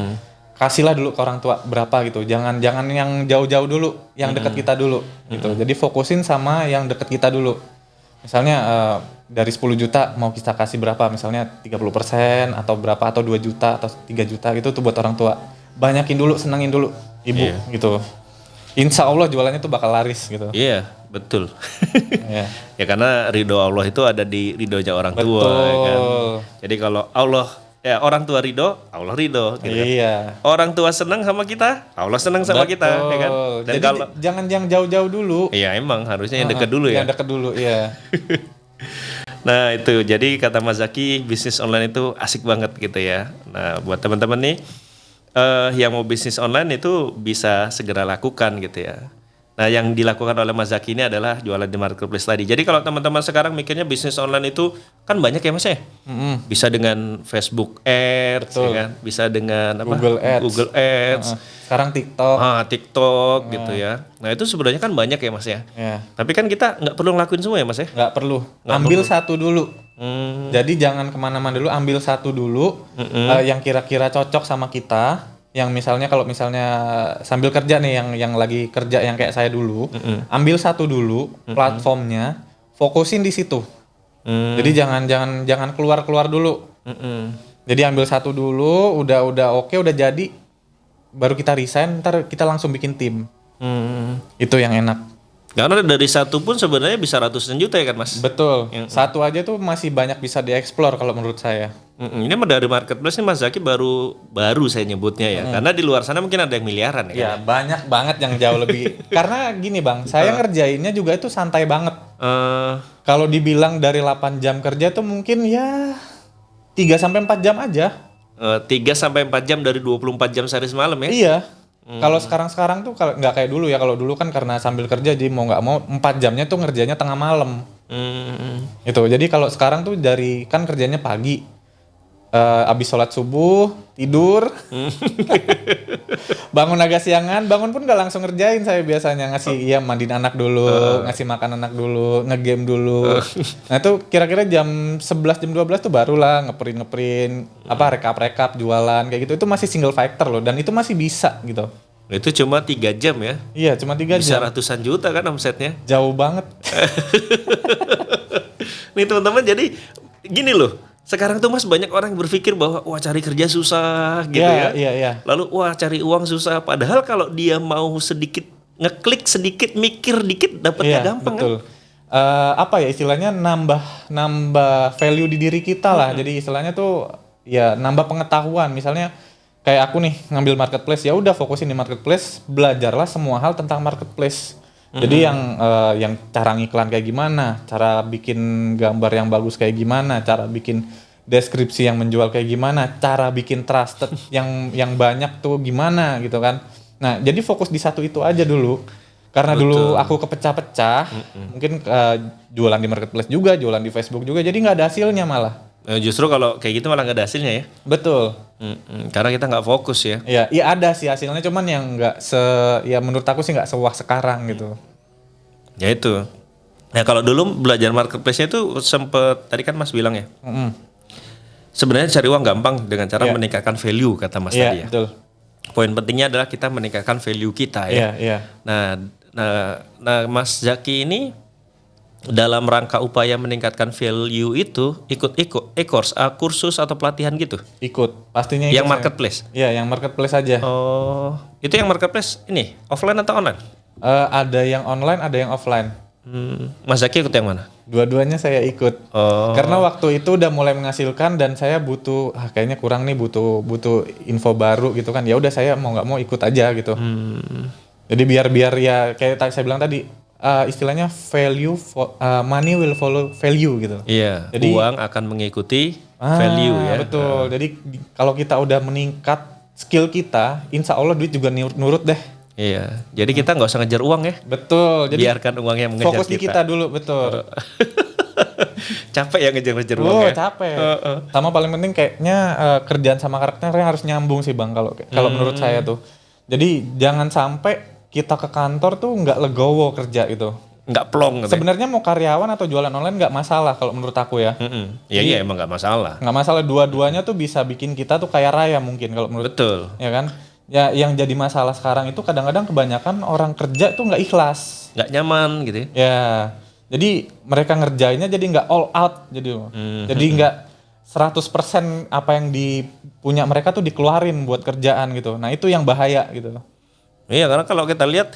kasihlah dulu ke orang tua berapa gitu. Jangan yang jauh-jauh dulu, yang dekat kita dulu gitu. Jadi fokusin sama yang dekat kita dulu. Misalnya dari 10 juta mau kita kasih berapa? Misalnya 30% atau berapa atau 2 juta atau 3 juta gitu tuh buat orang tua. Banyakin dulu, senengin dulu ibu gitu. Insya Allah jualannya tuh bakal laris gitu. Iya, betul. Iya. Ya karena ridho Allah itu ada di ridhonya orang tua. Betul. Ya kan? Jadi kalau orang tua ridho, Allah ridho. Gitu kan? Iya. Orang tua senang sama kita, Allah senang sama kita, ya kan? Dan jadi kalau jangan yang jauh-jauh dulu. iya emang harusnya yang dekat dulu ya. Yang dekat dulu, iya. Nah itu, jadi kata Mas Zaki bisnis online itu asik banget gitu ya. Nah buat teman-teman nih yang mau bisnis online itu bisa segera lakukan gitu ya. Nah yang dilakukan oleh Mas Zaki ini adalah jualan di marketplace tadi. Jadi kalau teman-teman sekarang mikirnya bisnis online itu kan banyak ya Mas ya. Bisa dengan Facebook Ads, ya kan? Bisa dengan apa? Google Ads. Sekarang TikTok. TikTok gitu ya. Nah itu sebenarnya kan banyak ya Mas ya. Ya. Tapi kan kita nggak perlu ngelakuin semua ya Mas ya. Nggak perlu. Ambil satu dulu. Jadi jangan kemana-mana dulu. Ambil satu dulu yang kira-kira cocok sama kita. Yang misalnya kalau misalnya sambil kerja nih yang lagi kerja yang kayak saya dulu, ambil satu dulu platformnya, fokusin di situ. Jadi jangan keluar dulu. Jadi ambil satu dulu, udah oke, udah jadi, baru kita resign, ntar kita langsung bikin tim. Itu yang enak. Karena dari satu pun sebenarnya bisa ratusan juta ya kan Mas? Betul. Satu aja tuh masih banyak bisa dieksplor kalau menurut saya. Ini dari marketplace nih Mas Zaki baru saya nyebutnya ya. Karena di luar sana mungkin ada yang miliaran ya. Ya banyak banget yang jauh lebih. Karena gini Bang, saya ngerjainnya juga itu santai banget. Kalau dibilang dari 8 jam kerja tuh mungkin ya 3-4 jam aja. 3-4 jam dari 24 jam sehari semalam ya? Iya. Kalau sekarang tuh kalau nggak kayak dulu ya. Kalau dulu kan karena sambil kerja jadi mau nggak mau 4 jamnya tuh ngerjainnya tengah malam. Itu. Jadi kalau sekarang tuh dari kan kerjanya pagi. Abis sholat subuh, tidur, bangun agak siangan, bangun pun gak langsung ngerjain saya biasanya ngasih mandiin anak dulu, ngasih makan anak dulu, ngegame dulu. Nah itu kira-kira jam 11 jam 12 tuh barulah ngeprint rekap jualan kayak gitu. Itu masih single factor loh dan itu masih bisa gitu. Itu cuma 3 jam ya? Iya cuma 3 jam. Bisa ratusan juta kan omsetnya? Jauh banget. Nih teman-teman jadi gini loh. Sekarang tuh Mas banyak orang yang berpikir bahwa wah cari kerja susah gitu ya. Iya. Lalu wah cari uang susah. Padahal kalau dia mau sedikit ngeklik sedikit mikir dikit dapatnya gampang betul. kan? Istilahnya nambah value di diri kita lah. Jadi istilahnya tuh ya nambah pengetahuan. Misalnya kayak aku nih ngambil marketplace, ya udah fokusin di marketplace, belajarlah semua hal tentang marketplace. Jadi yang cara ngiklan kayak gimana, cara bikin gambar yang bagus kayak gimana, cara bikin deskripsi yang menjual kayak gimana, cara bikin trusted yang banyak tuh gimana gitu kan. Nah, jadi fokus di satu itu aja dulu. Karena dulu aku kepecah-pecah, mungkin jualan di marketplace juga, jualan di Facebook juga, jadi nggak ada hasilnya malah. Justru kalau kayak gitu malah nggak ada hasilnya ya. Betul. Karena kita nggak fokus ya. Iya ada sih hasilnya, cuman yang nggak ya menurut aku sih nggak sewah sekarang gitu. Ya itu. Nah kalau dulu belajar marketplace-nya itu sempet, tadi kan Mas bilang ya. Sebenarnya cari uang gampang dengan cara meningkatkan value kata Mas tadi ya. Betul. Poin pentingnya adalah kita meningkatkan value kita ya. Iya. Nah Mas Zaki ini dalam rangka upaya meningkatkan value itu ikut kursus atau pelatihan gitu? Ikut, pastinya ikut. Yang marketplace? Iya, yang marketplace aja. Oh, itu yang marketplace ini offline atau online? Ada yang online, ada yang offline. Mas Zaki ikut yang mana? Dua-duanya saya ikut. Karena waktu itu udah mulai menghasilkan dan saya butuh, kayaknya kurang nih, butuh info baru gitu kan. Ya udah saya mau nggak mau ikut aja gitu. Jadi biar ya kayak saya bilang tadi, istilahnya money will follow value gitu. Iya. Jadi uang akan mengikuti value ya. Betul. Jadi kalau kita udah meningkat skill kita, insya Allah duit juga nurut deh. Iya. Jadi kita nggak usah ngejar uang ya. Betul. Jadi biarkan uang yang mengejar fokus di kita dulu, betul. Capek ya ngejar uang ya. Capek. Sama paling penting kayaknya kerjaan sama karakternya harus nyambung sih Bang kalau menurut saya tuh. Jadi jangan sampai kita ke kantor tuh nggak legowo kerja gitu. Nggak plong gitu. Sebenarnya mau karyawan atau jualan online nggak masalah kalau menurut aku ya. Iya emang nggak masalah. Nggak masalah, dua-duanya tuh bisa bikin kita tuh kaya raya mungkin kalau menurut. Betul. Ya kan? Ya yang jadi masalah sekarang itu kadang-kadang kebanyakan orang kerja tuh nggak ikhlas. Nggak nyaman gitu ya. Ya. Jadi mereka ngerjainnya jadi nggak all out jadi. Jadi nggak 100% apa yang punya mereka tuh dikeluarin buat kerjaan gitu. Nah itu yang bahaya gitu. Iya karena kalau kita lihat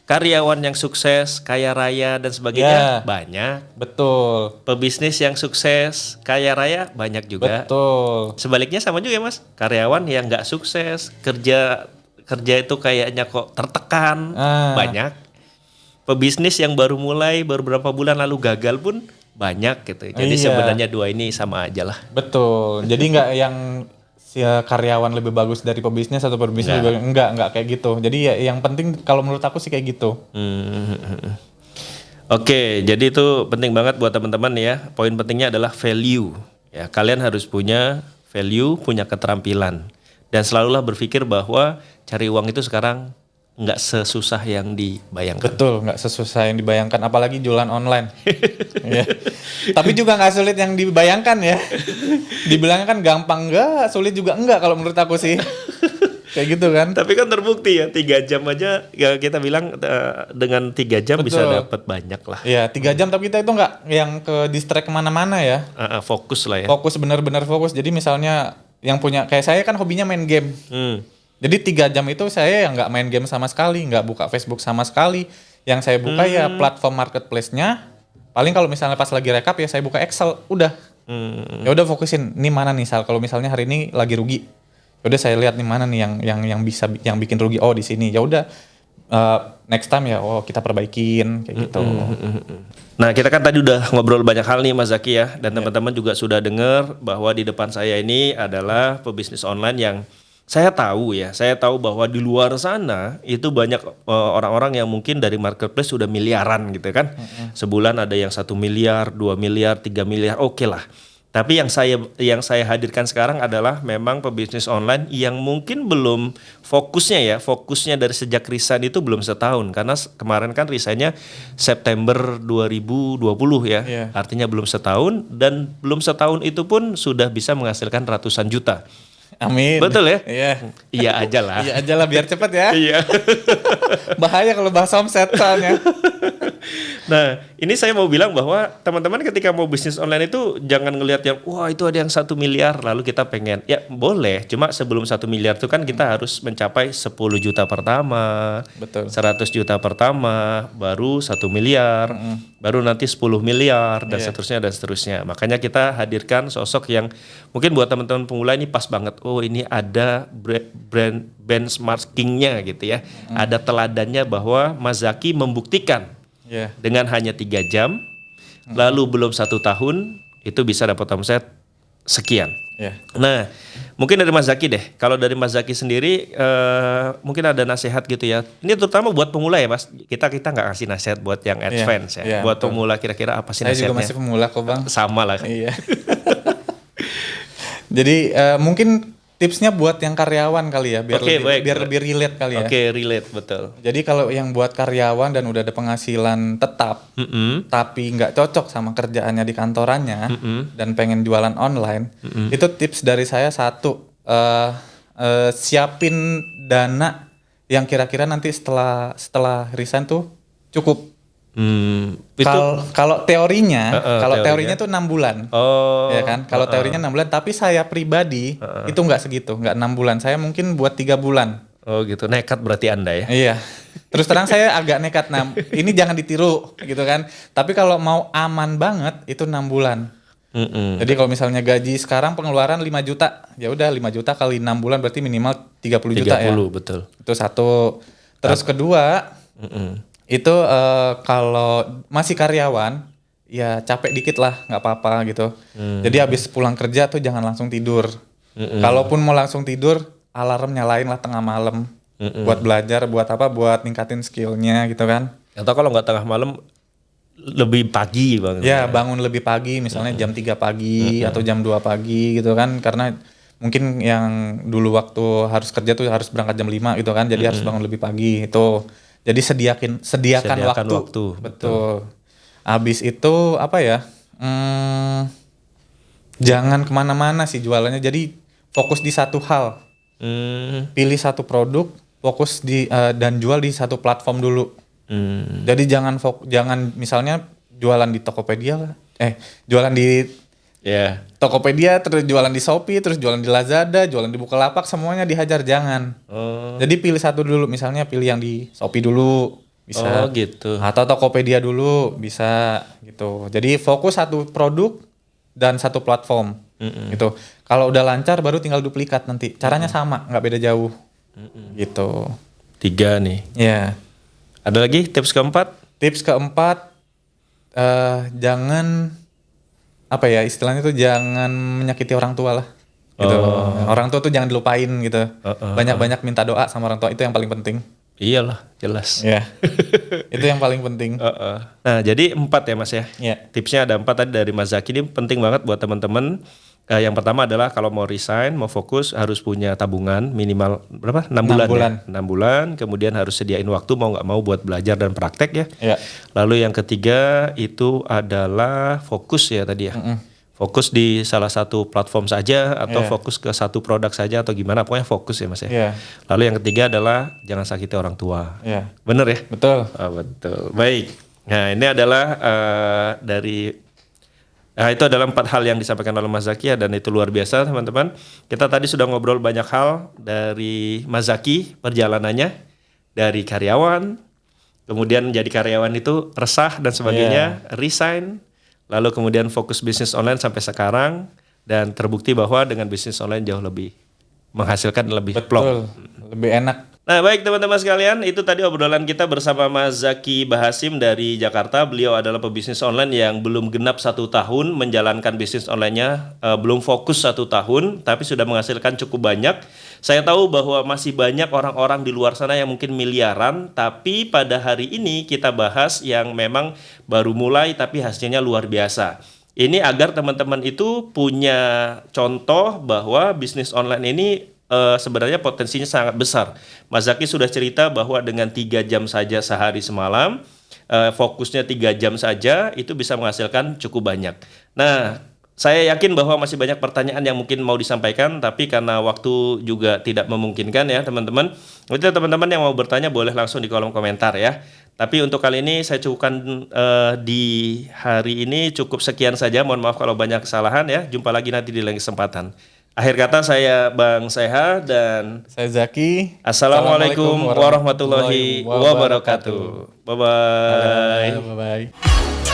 karyawan yang sukses, kaya raya dan sebagainya banyak. Betul. Pebisnis yang sukses, kaya raya banyak juga. Betul. Sebaliknya sama juga ya Mas. Karyawan yang nggak sukses, kerja itu kayaknya kok tertekan, banyak. Pebisnis yang baru mulai beberapa bulan lalu gagal pun banyak gitu. Jadi sebenarnya dua ini sama aja lah. Betul. Jadi nggak yang si karyawan lebih bagus dari pebisnis atau pebisnis lebih enggak kayak gitu. Jadi ya yang penting kalau menurut aku sih kayak gitu. Oke, jadi itu penting banget buat teman-teman ya. Poin pentingnya adalah value. Ya, kalian harus punya value, punya keterampilan. Dan selalulah berpikir bahwa cari uang itu sekarang nggak sesusah yang dibayangkan. Betul, nggak sesusah yang dibayangkan, apalagi jualan online. Ya. Tapi juga nggak sulit yang dibayangkan ya. Dibilangnya kan gampang, nggak, sulit juga enggak kalau menurut aku sih. Kayak gitu kan. Tapi kan terbukti ya 3 jam aja ya kita bilang dengan 3 jam bisa dapat banyak lah. Iya 3 jam tapi kita itu nggak yang ke distract kemana-mana ya. Fokus lah ya. Fokus, benar-benar fokus. Jadi misalnya yang punya, kayak saya kan hobinya main game. Jadi 3 jam itu saya yang nggak main game sama sekali, nggak buka Facebook sama sekali. Yang saya buka ya platform marketplace-nya. Paling kalau misalnya pas lagi rekap ya saya buka Excel, udah. Ya udah fokusin, ini mana nih Sal, kalau misalnya hari ini lagi rugi. Ya udah saya lihat nih mana nih yang bisa yang bikin rugi. Oh di sini. Ya udah next time ya kita perbaikin kayak gitu. Nah kita kan tadi udah ngobrol banyak hal nih Mas Zaki ya, dan teman-teman juga sudah dengar bahwa di depan saya ini adalah pebisnis online yang saya tahu bahwa di luar sana itu banyak orang-orang yang mungkin dari marketplace sudah miliaran gitu kan. Sebulan ada yang 1 miliar, 2 miliar, 3 miliar, oke lah. Tapi yang saya hadirkan sekarang adalah memang pebisnis online yang mungkin belum fokusnya dari sejak resign itu belum setahun, karena kemarin kan resignnya September 2020 ya. Artinya belum setahun, dan belum setahun itu pun sudah bisa menghasilkan ratusan juta. Amin. Betul ya? Iya. Iya aja lah. Iya aja lah biar cepet ya. Iya. Bahaya kalau bahas omset soalnya. Nah, ini saya mau bilang bahwa teman-teman ketika mau bisnis online itu jangan ngelihat yang wah itu ada yang 1 miliar lalu kita pengen. Ya boleh, cuma sebelum 1 miliar itu kan kita harus mencapai 10 juta pertama. Betul. 100 juta pertama, baru 1 miliar, baru nanti 10 miliar dan seterusnya. Makanya kita hadirkan sosok yang mungkin buat teman-teman pemula ini pas banget. Oh, ini ada brand benchmarkingnya gitu ya. Ada teladannya bahwa Mas Zaki membuktikan dengan hanya 3 jam, lalu belum 1 tahun itu bisa dapat omset sekian. Ya. Nah, mungkin dari Mas Zaki deh. Kalau dari Mas Zaki sendiri, mungkin ada nasihat gitu ya. Ini terutama buat pemula ya, Mas. Kita nggak kasih nasihat buat yang Iya, advance ya. iya, Buat betul. pemula kira-kira apa sih Saya nasihatnya? juga masih pemula kok Bang. Sama lah. Iya. Jadi mungkin tipsnya buat yang karyawan kali ya, biar Oke, baik. biar lebih relate kali ya. Oke, relate betul. Jadi kalau yang buat karyawan dan udah ada penghasilan tetap, tapi nggak cocok sama kerjaannya di kantorannya dan pengen jualan online, itu tips dari saya satu, siapin dana yang kira-kira nanti setelah resign tuh cukup. Itu Kalau teorinya, teorinya. teorinya tuh 6 bulan. oh Ya kan? Kalau teorinya 6 bulan, tapi saya pribadi itu nggak segitu, nggak 6 bulan. Saya mungkin buat 3 bulan. oh gitu. Nekat berarti Anda ya. Iya. Terus terang saya agak nekat. Nah, ini jangan ditiru gitu kan. Tapi kalau mau aman banget itu 6 bulan. Jadi kalau misalnya gaji sekarang pengeluaran 5 juta, ya udah 5 juta kali 6 bulan berarti minimal 30 juta ya. 30 betul. Itu satu. Terus kedua, itu kalau masih karyawan ya capek dikit lah, nggak apa-apa gitu. Jadi habis pulang kerja tuh jangan langsung tidur. Kalaupun mau langsung tidur, alarm nyalain lah tengah malam buat belajar, buat apa, buat ningkatin skillnya gitu kan. Atau kalau nggak tengah malam lebih pagi Bang. Ya bangun lebih pagi, misalnya jam 3 pagi atau jam 2 pagi gitu kan, karena mungkin yang dulu waktu harus kerja tuh harus berangkat jam 5 gitu kan, jadi harus bangun lebih pagi itu. Jadi sediakan waktu. Betul. Habis itu apa ya? Jangan kemana-mana sih jualannya. Jadi fokus di satu hal. Pilih satu produk, fokus di dan jual di satu platform dulu. Jadi jangan misalnya jualan di Tokopedia, jualan di Tokopedia, terus jualan di Shopee, terus jualan di Lazada, jualan di Bukalapak, semuanya dihajar, jangan. Jadi pilih satu dulu, misalnya pilih yang di Shopee dulu, bisa. Oh gitu. Atau Tokopedia dulu, bisa gitu. Jadi fokus satu produk dan satu platform, gitu. Kalau udah lancar, baru tinggal duplikat nanti. Caranya sama, nggak beda jauh, gitu. 3 nih. Ya. Ada lagi tips keempat? Tips keempat, jangan apa ya istilahnya tuh, jangan menyakiti orang tua lah gitu. Orang tua tuh jangan dilupain gitu. Banyak-banyak minta doa sama orang tua, itu yang paling penting. Iyalah, jelas. Ya. Itu yang paling penting. Nah, jadi 4 ya Mas ya. Ya. Tipsnya ada 4 tadi dari Mas Zaki, ini penting banget buat teman-teman. Yang pertama adalah kalau mau resign, mau fokus, harus punya tabungan minimal berapa? 6 bulan. Ya? 6 bulan, kemudian harus sediain waktu mau nggak mau buat belajar dan praktek ya. Lalu yang ketiga itu adalah fokus ya tadi ya. Fokus di salah satu platform saja atau fokus ke satu produk saja atau gimana, pokoknya fokus ya Mas ya. Lalu yang ketiga adalah jangan sakiti orang tua. Bener ya? Betul. Betul. Baik. Nah, ini adalah itu adalah 4 hal yang disampaikan oleh Mas Zaki dan itu luar biasa teman-teman. Kita tadi sudah ngobrol banyak hal dari Mas Zaki, perjalanannya dari karyawan, kemudian menjadi karyawan itu resah dan sebagainya, resign, lalu kemudian fokus bisnis online sampai sekarang, dan terbukti bahwa dengan bisnis online jauh lebih menghasilkan, lebih plong. Lebih enak. Nah baik teman-teman sekalian, itu tadi obrolan kita bersama Mas Zaki Bahasim dari Jakarta. Beliau adalah pebisnis online yang belum genap 1 tahun menjalankan bisnis online-nya, belum fokus 1 tahun, tapi sudah menghasilkan cukup banyak. Saya tahu bahwa masih banyak orang-orang di luar sana yang mungkin miliaran, tapi pada hari ini kita bahas yang memang baru mulai tapi hasilnya luar biasa. Ini agar teman-teman itu punya contoh bahwa bisnis online ini sebenarnya potensinya sangat besar. Mas Zaki sudah cerita bahwa dengan 3 jam saja sehari semalam, fokusnya 3 jam saja, itu bisa menghasilkan cukup banyak. Nah, saya yakin bahwa masih banyak pertanyaan yang mungkin mau disampaikan, tapi karena waktu juga tidak memungkinkan ya teman-teman. Jadi teman-teman yang mau bertanya boleh langsung di kolom komentar ya. Tapi untuk kali ini saya cukupkan di hari ini cukup sekian saja. Mohon maaf kalau banyak kesalahan ya. Jumpa lagi nanti di lain kesempatan. Akhir kata saya Bang Seha dan saya Zaki. Assalamualaikum warahmatullahi wabarakatuh. Bye-bye. Bye-bye.